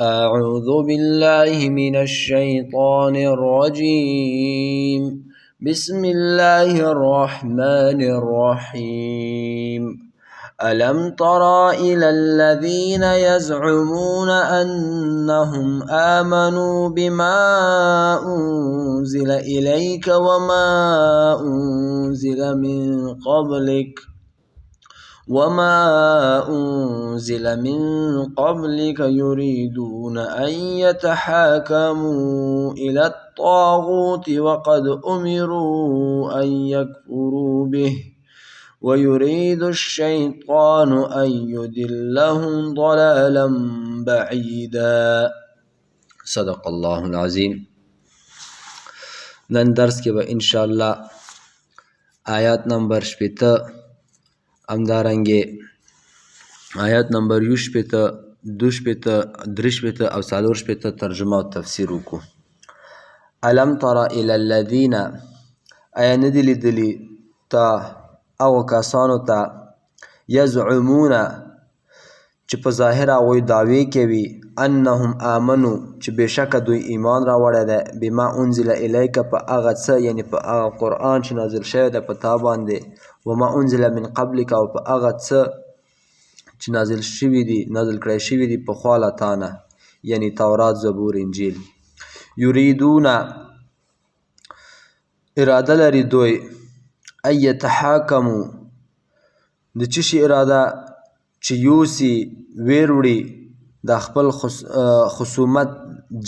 أعوذ بالله من الشيطان الرجيم. بسم الله الرحمن الرحيم. ألم تر إلى الذين يزعمون أنهم آمنوا بما أنزل إليك وما أنزل من قبلك يريدون أن يتحاكموا إلى الطاغوت وقد أمروا أن يكفروا به ويريد الشيطان أن يضلهم ضلالا بعيدا. صدق الله العظيم. نن درس کې به انشاءالله آیات نمبر 8 همدارنګې آیات نمبر 18 22 23 او 24 ترجمه او تفسیر وکړو. الم تر الى الذين ایا ندی لیدلی تا او کسانو ته یزعمون چې په ظاهر هغوی دعوی کوي انهم آمنو چې بېشکه دوی ایمان راوړی دی بما انزل الیک په هغه څه یعنی په هغه قرآن چې نازل شوی دی په تا باندې وما انزل من قبلک او په هغه څه چې نازل کړی شوي دي پخوا له تا نه یعنی تورات زبور انجیل. یریدون اراده لري دوی ان یتحاکمو د څه شي اراده چې یوسي ویروړي د خپل خصومت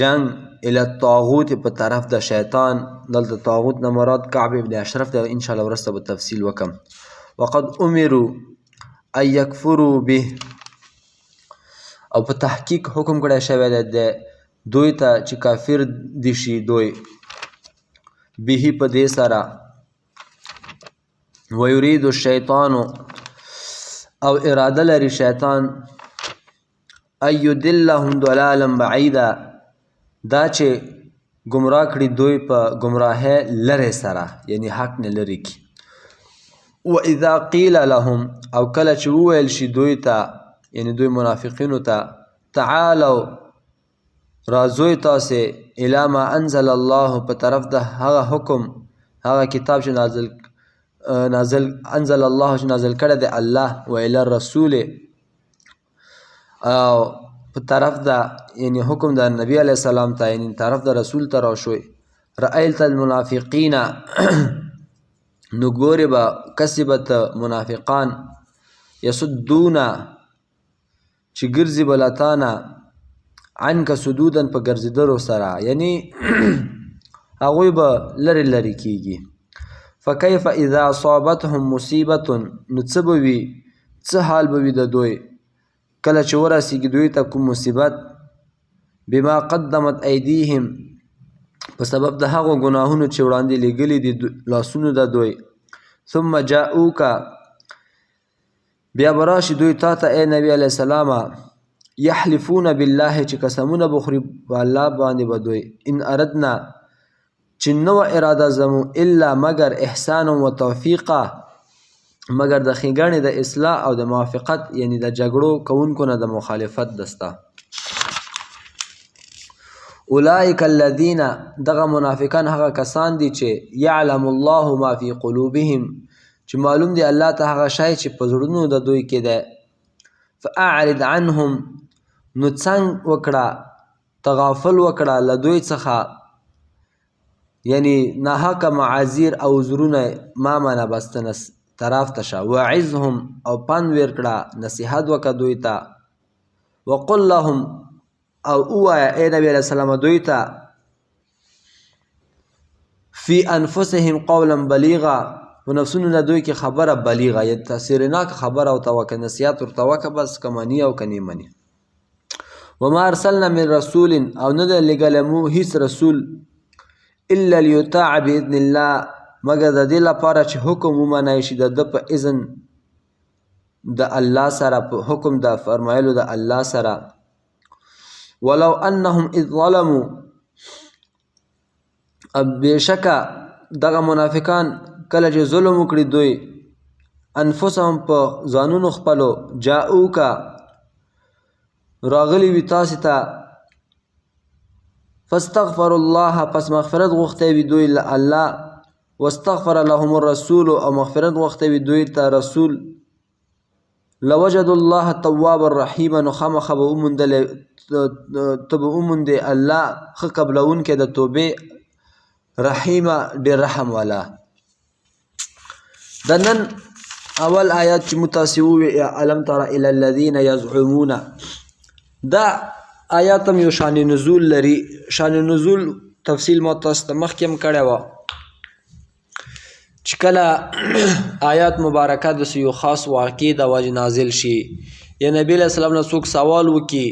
جنگ الی الطاغوت په طرف د شیطان. دلته طاغوت نه مراد کعب ابن اشرف دی، انشاءالله وروسته به تفصیل وکم. وقد امروا ان یکفروا به او په تحقیق حکم کړی شوی دی دوی ته چې کافر دي شي دوی به په دې سره. ویرید الشیطان او اراده لري شیطان ان یضلهم ضلالا بعیدا دا چې گمراه کړي دوی په گمراهۍ لرې سره یعنی حق نه لري کی. واذا قیل لهم او کله چې وویل شي دوی ته یعنی دوی منافقینو ته تعالوا رازوی تاسې الی ما انزل الله په طرف د هغه حکم هغه کتاب چې انزل الله چې نازل کړی دی الله و الی الرسول او په طرف د یعنی حکم د نبی علیه السلام ته یعنی طرف د رسول ته راشوی. رأیت المنافقین نو ګورې به کسبت منافقان یصدون چې ګرځي به له تا نه عنک صدودا په ګرځېدلو سره یعنی هغوی به لرې لرې کېږي. فکیف اذا اصابتهم مصیبة نو څه به وي څه حال به وي د دوی کله چې ورسیږي دوی ته کوم مصیبت بما قدمت ایدیهم په سبب د هغو ګناهونو چې وړاندې لېږلي دي لاسونو د دوی. ثم جاءوک بیا به راشي دوی تا ته ای نبی علیه السلام یحلفون بالله چې قسمونه بخوري په الله باندې به دوی ان اردنا چې نه وه اراده زمو الا مگر احسانا و توفیقا مگر د ښېګڼې د اصلاح او د موافقت یعنی د جګړو کوونکو نه د مخالفت دسته. اولئک الذین دغه منافقان هغه کسان دي چې یعلم الله ما فی قلوبهم چې معلوم دی الله ته هغه شی چې په زړونو د دوی کې دی. فاعرض عنهم نو څنګ وکړه تغافل وکړه له دوی څخه یعنی ناحقه معاذیر او عذرونه ما منه بستنه طرف ته شه. وعظهم او پند ویر کړه نصیحت وکړه دوی ته. وقل لهم او ووایه ای نبی علیه السلام دوی ته فی انفسهم قولا بلیغا په نفسونو نه دوی کې خبره بلیغه یا تاثیرناک خبره ورته وکړه نصیحت ورته وکړه بس که مني او که نه مني. وما ارسلنا من رسول او نه ده لېږلی مو هیڅ رسول الا لیطاع باذن الله مگر د دې لپاره چې حکم ومنی شي د ده په اذن د الله سره په حکم د فرمایلو د الله سره. ولو انهم اذ ظلموا بېشکه دغه منافقان کله چې ظلم وکړي دوی انفسهم په ځانونو خپلو جاءوکا راغلی وي تاسې ته فاستغفر الله پس مغفرت غوښتی وي دوی له الله واستغفر لهم الرسول او مغفرت غوښتی وي دوی ته رسول لوجدوا الله توابا رحیما نو خامخا به وموندې الله ښه قبلونکی د توبې رحیمه ډېر رحم والا. د نن اول آیات چې موږ تاسې ووایي الم تر الی الذین یزعمون دا آیات هم یو شان نزول لري. شان نزول تفصیل ما تاسو ته مخکې هم کړی وه چې کله آیات مبارکه داسې یو خاص واقع د وجې نازل شي یا نبي علیه السلام نه څوک سوال وکړي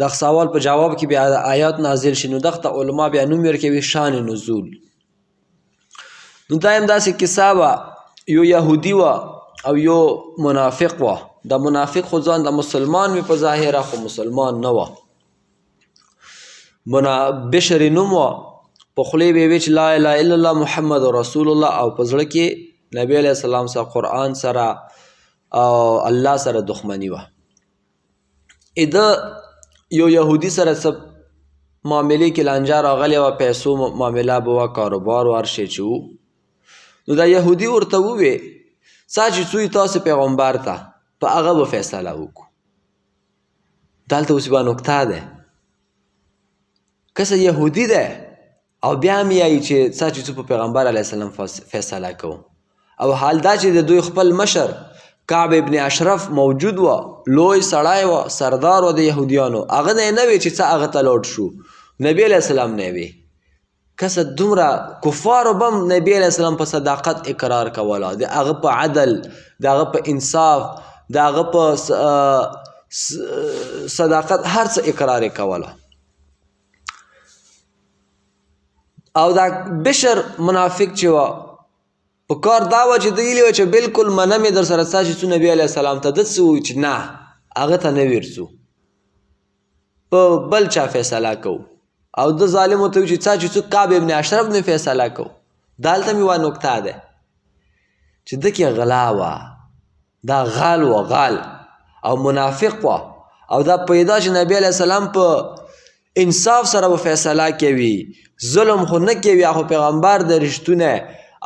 دغه سوال په جواب کې بیا آیات نازل شي نو دغه ته علما بیا نوم ورکوي شان نزول. نو دا هم داسې کیسه وه یو یهودي وه او یو منافق وه. د منافق خو ځان د مسلمان وي په ظاهره خو مسلمان نه وه. بشر نوم وه په خولې به یې وی چې لا اله الا الله محمد رسول الله او په زړه کې نبی علیه السلام سره قرآن سره او الله سره دښمني وه. د یو یهودي سره څه معاملې کې لانجه راغلې وه پیسو معامله به وه کاروبار و هر شی چې و. نو دا یهودي ورته ووی څه چې څوی تاسې پیغمبر ته په هغه به فیصله وکړو. دلته اوس یوه نکته ده که څه یهودي ده او بیا هم یایي چې څه چې څو په پیغمبر علیه السلام فیصله کوو او حال دا چې د دوی خپل مشر کعب ابن اشرف موجود و لوی سړی و سردار و د یهودیانو هغه نه یې نه وی چې څه هغه ته لوټ شو نبي علیه السلام نه وی که څه دومره کفارو به هم نبي علیه السلام په صداقت اقرار کوله د هغه په عدل د هغه په انصاف د هغه په صداقت هر څه اقرار یې کوله. او دا بشر منافق چې وه په کار دا وه چې دویلي وه چې بلکل منه مې در سره ستا چې څو نبي علیه السلام ته ده څه ووایي چې نه هغه ته نه ورځو په بل چا فیصله کوو او ده ظالم ورته وایي چې څه چې څو کعب ابن اشرف نه فیصله کوو. دلته مې یوه نکته ده چې ده کې غلا وه دا غال و غال او منافق وه او دا پیدا چې نبی علیه السلام په انصاف سره به فیصله کوي ظلم خو نه کوي خو پیغمبر د رښتونه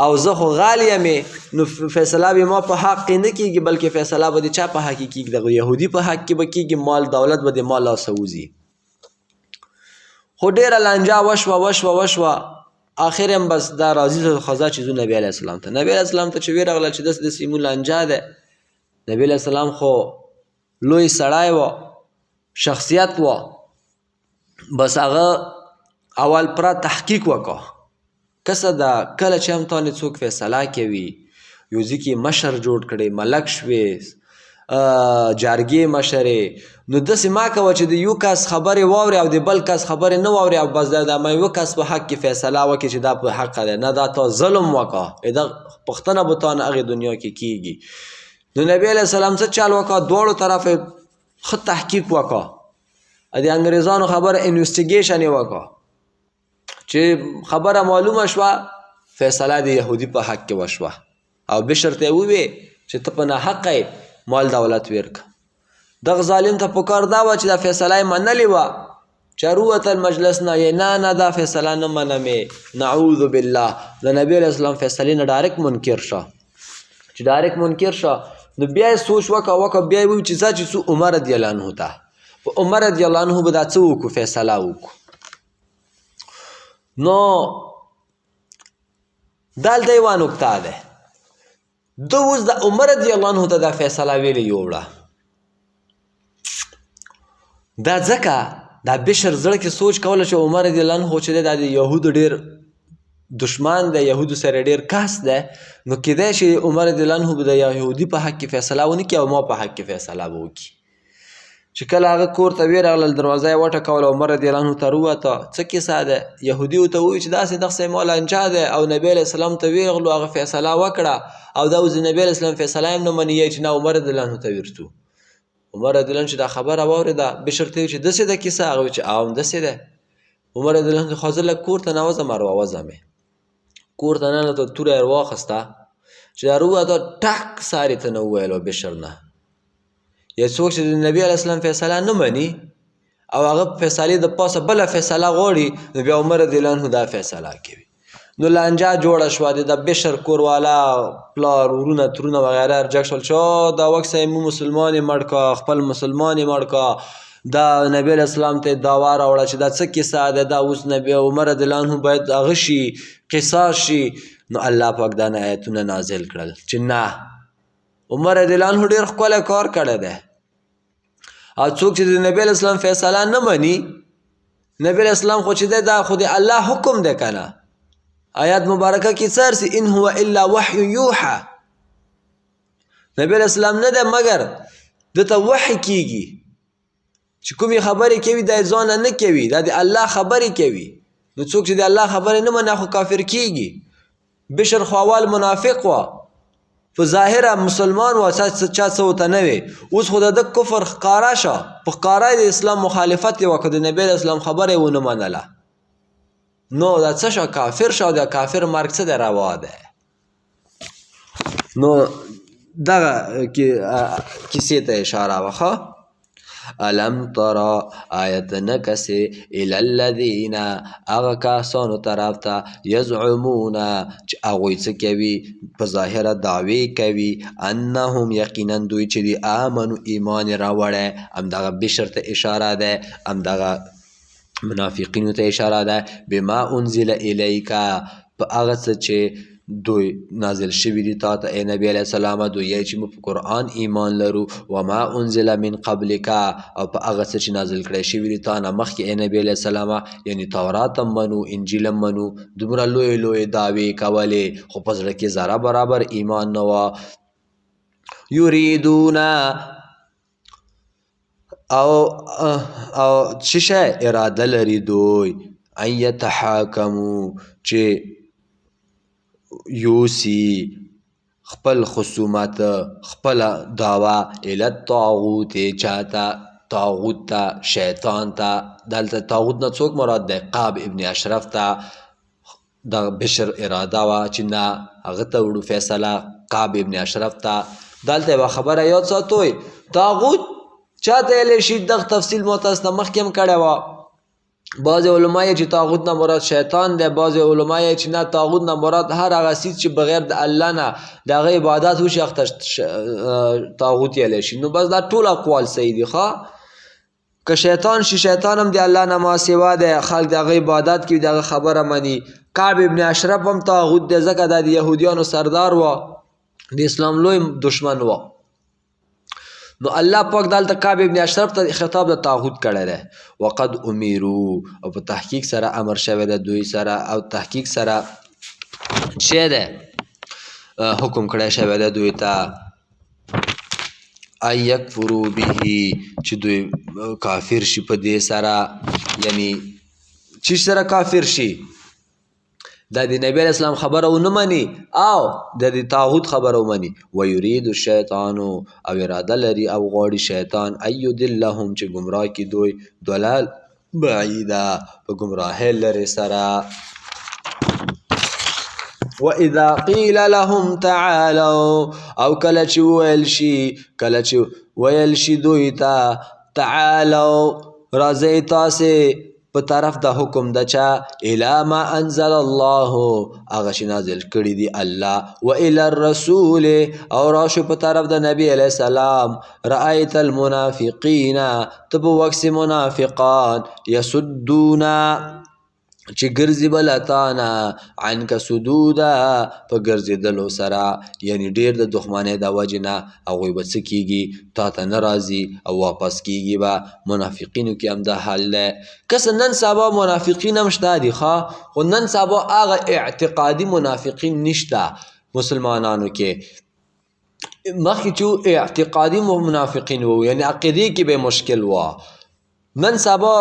او زه خو غال یمې نو فیصله به ما په حق کې نه کېږي بلکې فیصله به د چا په حق کې کېږي دغه یهودي په حق کې به کېږي مال دولت به د ما لاسه وځي. خو ډېره لانجه وشوه آخر هم بس دا راضي خزا چې ځو نبي علیه السلام ته. نبي علیه السلام ته چې ویرغله چې داسې داسې مو لانجه ده نبي علیه السلام خو لوی سړی و شخصیت و بس هغه اول پرا تحقیق وکړه که څه ده کله چې هم تانې څوک فیصله کوي یو ځای کې مشر جوړ کړی ملک شوې جرګې مشرې نو داسې ما کوه چې د یو کس خبرې واورې او د بل کس خبرې نه واورې او بس د یو کس په حق کې فیصله وکړي چې دا په حق ده نه دا تا ظلم وکړه دا پوښتنه به تا نه هغې دنیا کې کېږي. نو نبي علیه السلام څه چل وکړه دواړو طرف یې ښه تحقیق وکړه د انګریزانو خبره انویسټیګیشن یې وکړه چې خبره معلومه شوه فیصله د یهودي په حق کې وشوه او بشر ته یې ووی چې ته په ناحقه مال دولت ورکړه. دغه ظالم ته پکار دا وه چې دا فیصله یې منلې وه چې رووتل مجلس نه یې نه دا فیصله نه منمې نعوذ بالله د نبي علیه السلام فیصلې نه ډایرکټ منکر شه چې ډایرکټ منکر شه نو بیا یې سوچ وکړه بیا یې وویل چې ځه چې څو عمر رضی الله عنه ته په عمر رضی الله عنه به دا څه وکړو فیصله وکړو. نو دلته یوه نکته ده ده اوس د عمر رضی الله عنه ته دا فیصله ویلې یوړه دا ځکه دا بشر زړه کې سوچ کوله چې عمر رضی الله عنه چې دی دا د یهودو ډېر دشمن دی یهودو سره ډېر کس دی نو کیدای شي عمر رضی الله عنه به د یهودي په حق کې فیصله ونه کړي او ما په حق کې فیصله به وکړي. چې کله هغه کور ته ویرغلل دروازه یې وټکوله عمر رضی الله عنه ته راووته څه کیسه ده یهودي ورته ووایي چې داسې دغسې ما لانجه دی او نبي علیه السلام ته ویرغلو هغه فیصله وکړه او دا اوس د نبي علیه السلام فیصله هم نه مني چې نه عمر رضی الله عنه ته ورځو. عمر رضی الله عنه چې دا خبره واورېده بشر ته یې چې داسې ده کیسه هغه چې او داسې ده. عمر رضی الله عنه خو زه لږ کور ته نوځم راووځم کور ته ننوته توره یې راواخیسته چې دا راووته ټک ساري ته نه وویل بشر نه یا څوک چې د نبي علیه السلام فیصله نه مني او هغه فیصلې د پاسه بله فیصله غواړي نو بیا عمر رضی الله عنه دا فیصله کوي. نو لانجه جوړه شوه د بشر کوروالا پلار ورونه ترونه وغیره رجک شول چې دا وکسه مو مسلمان یې مړ کا خپل مسلمان یې مړ کا دا نبی علیه السلام ته دعوا راوړه چې دا څه کیسه ده دا اوس نبی عمر رضی الله عنه باید هغه شي قصاص شي. نو الله پاک دا آیتونه نازل کړل چې نه عمر رضی الله عنه ډېر ښکلی کار کړی دی او څوک چې د نبی علیه السلام فیصله نه مني نبی علیه السلام خو چې دی دا خو د الله حکم دی که نه آیات مبارکه کې څه ارسي ان هو الا وحی یوحى نبی علیه السلام نه دی مګر دته وحی کېږي چې کومې خبرې کوي دا یې ځانه نه کوي دا د الله خبرې کوي. نو څوک چې د الله خبرې نه مني خو کافر کېږي. بشر خو اول منافق وه په ظاهره مسلمان و چا څه ورته نه وي اوس خو د کفر ښکاره شه په ښکاره د اسلام مخالفت یې وکړه د نبي علیه السلام خبره یې ونه منله نو دا څه شه کافر شه او د کافر مرګ څه دی روا دی. نو دغه کیسې ته اشاره وکړه الم ترى آیت نکسې الی الذین هغه کسانو طرف ته یزعمون چې هغوی څه کوي په ظاهره دعوې کوي انهم یقینا دوی چې دي آمنو ایمان یې راوړی همدغه بشر ته اشاره ده همدغه منافقینو ته اشاره ده بما انزل الیک په هغه څه چې دوی نازل شوي دي تا ته ای نبی علیه السلام دوی یې چې موږ په قرآن ایمان لرو وما انزل من قبلک او په هغه څه چې نازل کړی شوي دي تا نه مخکې ای نبی علیه السلام یعنی تورات هم منو انجیل هم منو دومره لویې لویې دعوې کولې خو په زړه کې ذره برابر ایمان نه وه یریدون او څه شی اراده لري دوی ان یتحاکمو چې یوسی خپل خصومت خپل دعوا الی الطاغوت چاته طاغوت ته شیطان ته دلته طاغوت نه څوک مراد دی قاب ابن اشرف ته د بشر اراده وه چې نه هغه ته وړو فیصله قاب ابن اشرف ته دلته یوه خبره یاد ساتئ طاغوت چاته ویلی شي دغه تفصیل ما تاسو ته مخکې هم کړی وه بعض علما یې چې طاغوت نه مراد شیطان دی بعض علما یې چې نه طاغوت نه مراد هر هغه څیز چې بغیر د الله نه د هغه عبادت وشي هغه ته طاغوت ویلی شي. نو بس دا ټول اقوال صحیح دي ښه که شیطان شي شیطان هم د الله نه ماسوا دی خلک د هغه عبادت کوي د هغه خبره مني. کعب ابن اشرف هم طاغوت دی ځکه دا د یهودیانو سردار و د اسلام لوی دشمن و. نو الله پاک دلته کعب ابن اشرف ته خطاب د طاغوت کړی دی وقد امیرو او په تحقیق سره امر شوی دی دوی سره او تحقیق سره شی دی حکم کړی شوی دی دوی ته ان یکفرو به چې دوی کافر شي په دې سره یعنی چې سره کافر شي دا د نبی علیه السلام خبره ونه مني او د طاغوت خبره ومني ویرید الشیطان او اراده لري او غواړي شیطان ان یضلهم چې ګمراه کړي دوی ضلال بعیده په ګمراهۍ لرې سره. واذا قیل لهم تعالوا او کله چې ویل شي دوی ته تعالوا راځئ تاسې په طرف د حکم د چا الی ما انزل الله هغه چې نازل کړي دي الله و الی الرسول او راشو په طرف د نبی علیه السلام رأیت المنافقین ته په وکس منافقان یسدون چې ګرځي بلتانا عنک سدودا په ګرځېدلو سره یعنی ډېر د دښمنۍ د وجې نه هغوی به څه کېږي تا ته نه راځي او واپس کېږي به. منافقینو کې هم دا حال دی که څه نن سبا منافقین هم شته دي ښه خو نن سبا هغه اعتقادي منافقین نشته مسلمانانو کې. مخکې چې اعتقادي منافقین وو یعنی عقیدې کې به مشکل وه نن سبا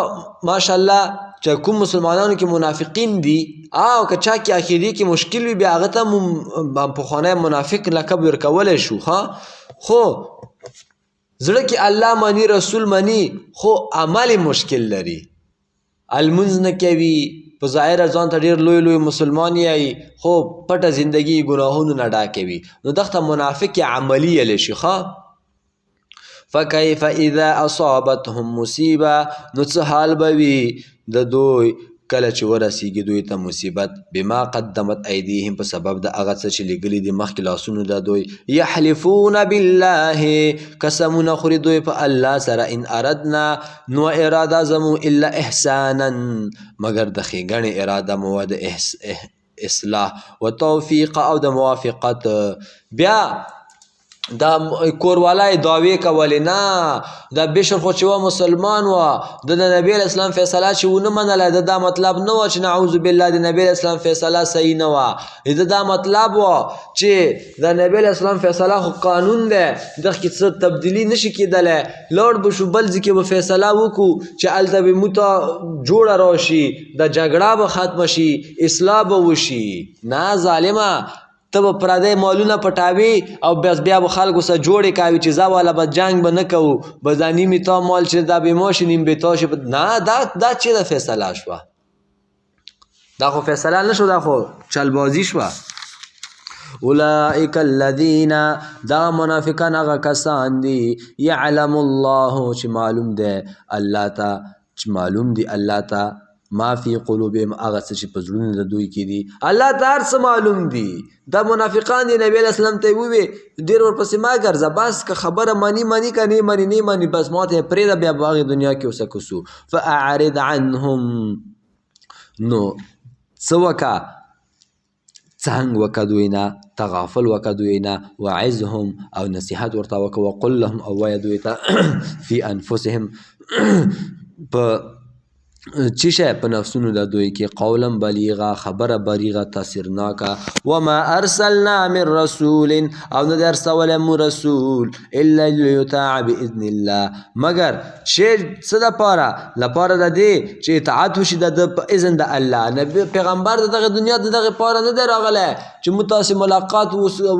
ماشاءالله چې کوم مسلمانانو کې منافقین دي او که چا کې عقیدې کې مشکل وي بیا هغه ته پخوانی منافق لقب ورکولی شو ښه خو زړه کې الله مني رسول مني خو عمل مشکل لري المنځ نه کوي په ظاهره ځان ته ډېر لوی لوی مسلمان یی خو پټه زندګي ګناهونو نه ډاکه وي نو دغه منافق عملي ویلی شي ښه. فکیف اذا اصابتهم مصیبه نو څه حال به وي د دوی کله چې ورسیږي دوی ته مصیبت بما قدمت ایدیهم په سبب د هغه څه چې لیږلي دي مخکې لاسونو د دوی یحلفون بالله قسمونه خوري دوی په الله سره ان اردنا نو اراده زمو الا احسانا مگر د ښېګڼې اراده مو د اصلاح و توفیق او د موافقت بیا دا کوروالای دعوی کولی نه دا بشر خو چې و مسلمان و د نبی اسلام فیصله چې ونه منله د دا مطلب نه و چې نعوذ بالله د نبی اسلام فیصله صحیح نه و د دا مطلب و چې د نبی اسلام فیصله خو قانون دی دغه کې څه تبدیلی نشي کېدلی لوړ به شو بل ځای کې به فیصله وکړو چې هلته به موته جوړه راشي د جګړه به ختمه شي اصلاح به وشي نه ظالمه ته به پردی مالونه پټاوي او بیا به خلکو سره جوړې کوي چې زه والا به جنګ به نه کوو به دا نیمې تا مال چې دا بې ما شي نیم بې تا شي نه دا چېرې فیصله شوه دا خو فیصله نه شو دا خو چلبازي شوه اولئک الذین دا منافقان هغه کسان دي یعلم الله چې معلوم دی الله ته چې معلوم دی الله ته ما فی قلوبهم هغه څه چې په زړونو د دوی کې دي الله ته هر څه معلوم دي دا منافقان دي نبی اسلام ته یې ووې ډېر ورپسې ما ګرځه بس که خبره مني که نه مني نه مني بس ما ته یې پرېږده بیا به هغې دنیا کې اوسه کوسو فاعرض عنهم نو څه وکړه څنګ وکړه دوی نه تغافل وکړه دوی نه وعظهم او نصیحت ورته وکړه وقل لهم او وایه دوی ته فی انفسهم په چی شی په نفسونو د دوی کې قولا بلیغا خبره بلیغه تاثیرناکه وما ارسلنا من رسول او نه د ارسولی مو رسول الا لیطاع باذن الله مگر چې څه دپاره لپاره د دې چې اطاعت وشي د ده په اذن د الله نبي پیغمبر د دغه دنیا د دغې پاره نه دی راغلی چې موږ تاسې ملاقات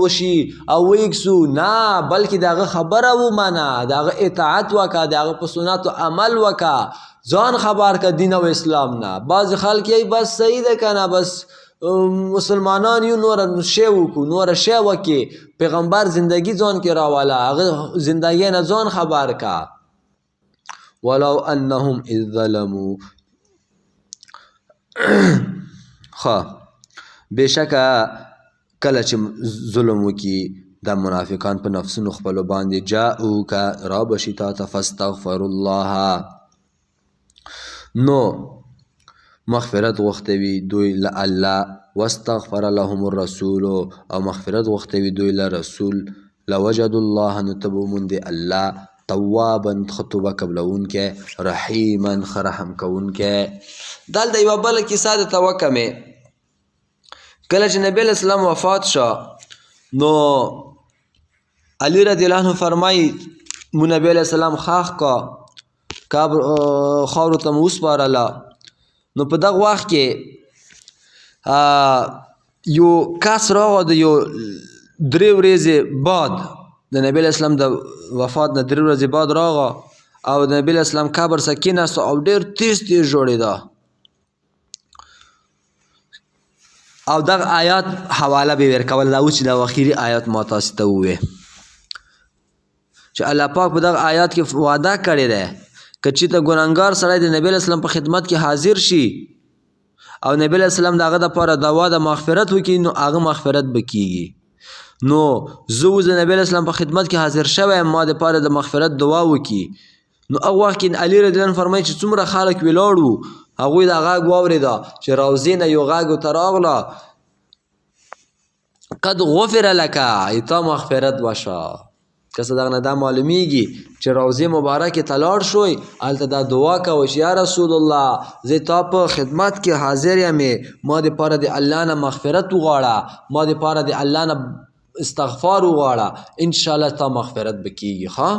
وشي او ویږسو نه بلکې د هغه خبره ومنه د هغه اطاعت وکړه د هغه په سنتو عمل وکړه ځان خبر که دین او اسلام نه بعضې خلک یې بس صحیح ده که نه بس مسلمانان یو نوره شی وکړو نوره شی وکړي پیغمبر زندگی ځان کې راوله هغه زندگی نه ځان خبر که ولو انهم اذ ظلموا بېشکه کله چې ظلم وکړي دا منافقان په نفسونو خپلو باندې جاءوکه را بشي تا ته فاستغفروا الله نو مغفرت غوښتوي دوی له الله واستغفر لهم الرسول او مغفرت غوښتوي دوی له رسول لوجدوا الله نو ته به وموندې الله توابا ښه توبه قبلوونکی رحیما ښه رحم کوونکی دلته یوه بله کیسه درته وکړمې کله چې نبی اسلام وفات شو نو علی رضی الله عنه فرمایي مو نبی علیه السلام خاخ کا خاورو ته مو وسپارله نو په دغه وخت کې یو کس راغی د یو 3 ورځې بعد د نبی اسلام د وفات نه 3 ورځې بعد راغی او د نبی اسلام قبر سره کېناست او ډېر تیز جوړېده او دغه آیات حواله به ورکول دا اوس چې د اخري آیات ما تاسو ته ووایې چې الله پاک په دغه آیات کې وعده کړې ده که چېرته ګنهګار سړی د نبی اسلام په خدمت کې حاضر شي او نبی اسلام د هغه دپاره دعا د مغفرت وکړي نو هغه مغفرت به کېږي نو زه اوس د نبی اسلام په خدمت کې حاضر شوی یم ما دپاره د مغفرت دعا وکړي نو هغه وخت کې علی رضی الله عنه فرمایي چې څومره خلک ولاړ وو هغوی دا غږ واورېده چې روضې نه یو غږ ورته راغله قد غفر لکه تا مغفرت وشه که څه دغه نه دا معلومیږي چې روضې مبارکې ته لاړ شوی هلته دا دعا کوئ چې یا رسول الله زه تا په خدمت کې حاضر یمې ما دپاره د الله نه مغفرت وغواړه ما دپاره د الله نه استغفار وغواړه انشاءالله تا مغفرت به کېږي ښه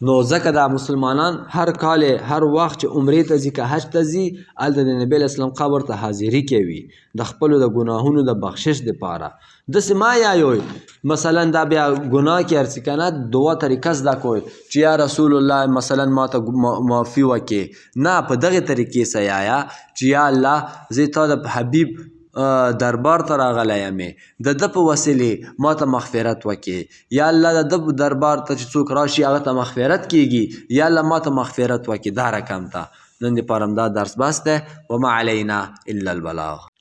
نو ځکه دا مسلمانان هر کال هر وخت چې عمرې ته ځي که حج ته ځي هلته د نبی اسلام قبر ته حاضري کوي د خپلو د ګناهونو د بخشش دپاره داسې ما یایوئ مثلا دا بیا ګناه کې هر څه که نه دعا طریقه زده کوئ چې یا رسول الله مثلا ما ته معافي وکړې نه په دغې طریقې سه یایه چې یا الله زه تا د حبیب دربار ته راغلی یمې د ده په وسیلې ما ته مغفرت وکړې یا الله د ده دربار ته چې څوک راشي هغه ته مغفرت کیږي یا الله ما ته مغفرت وکړي دا رقم ته نن دپاره همدا درس بس دی وما علینا الا البلاغ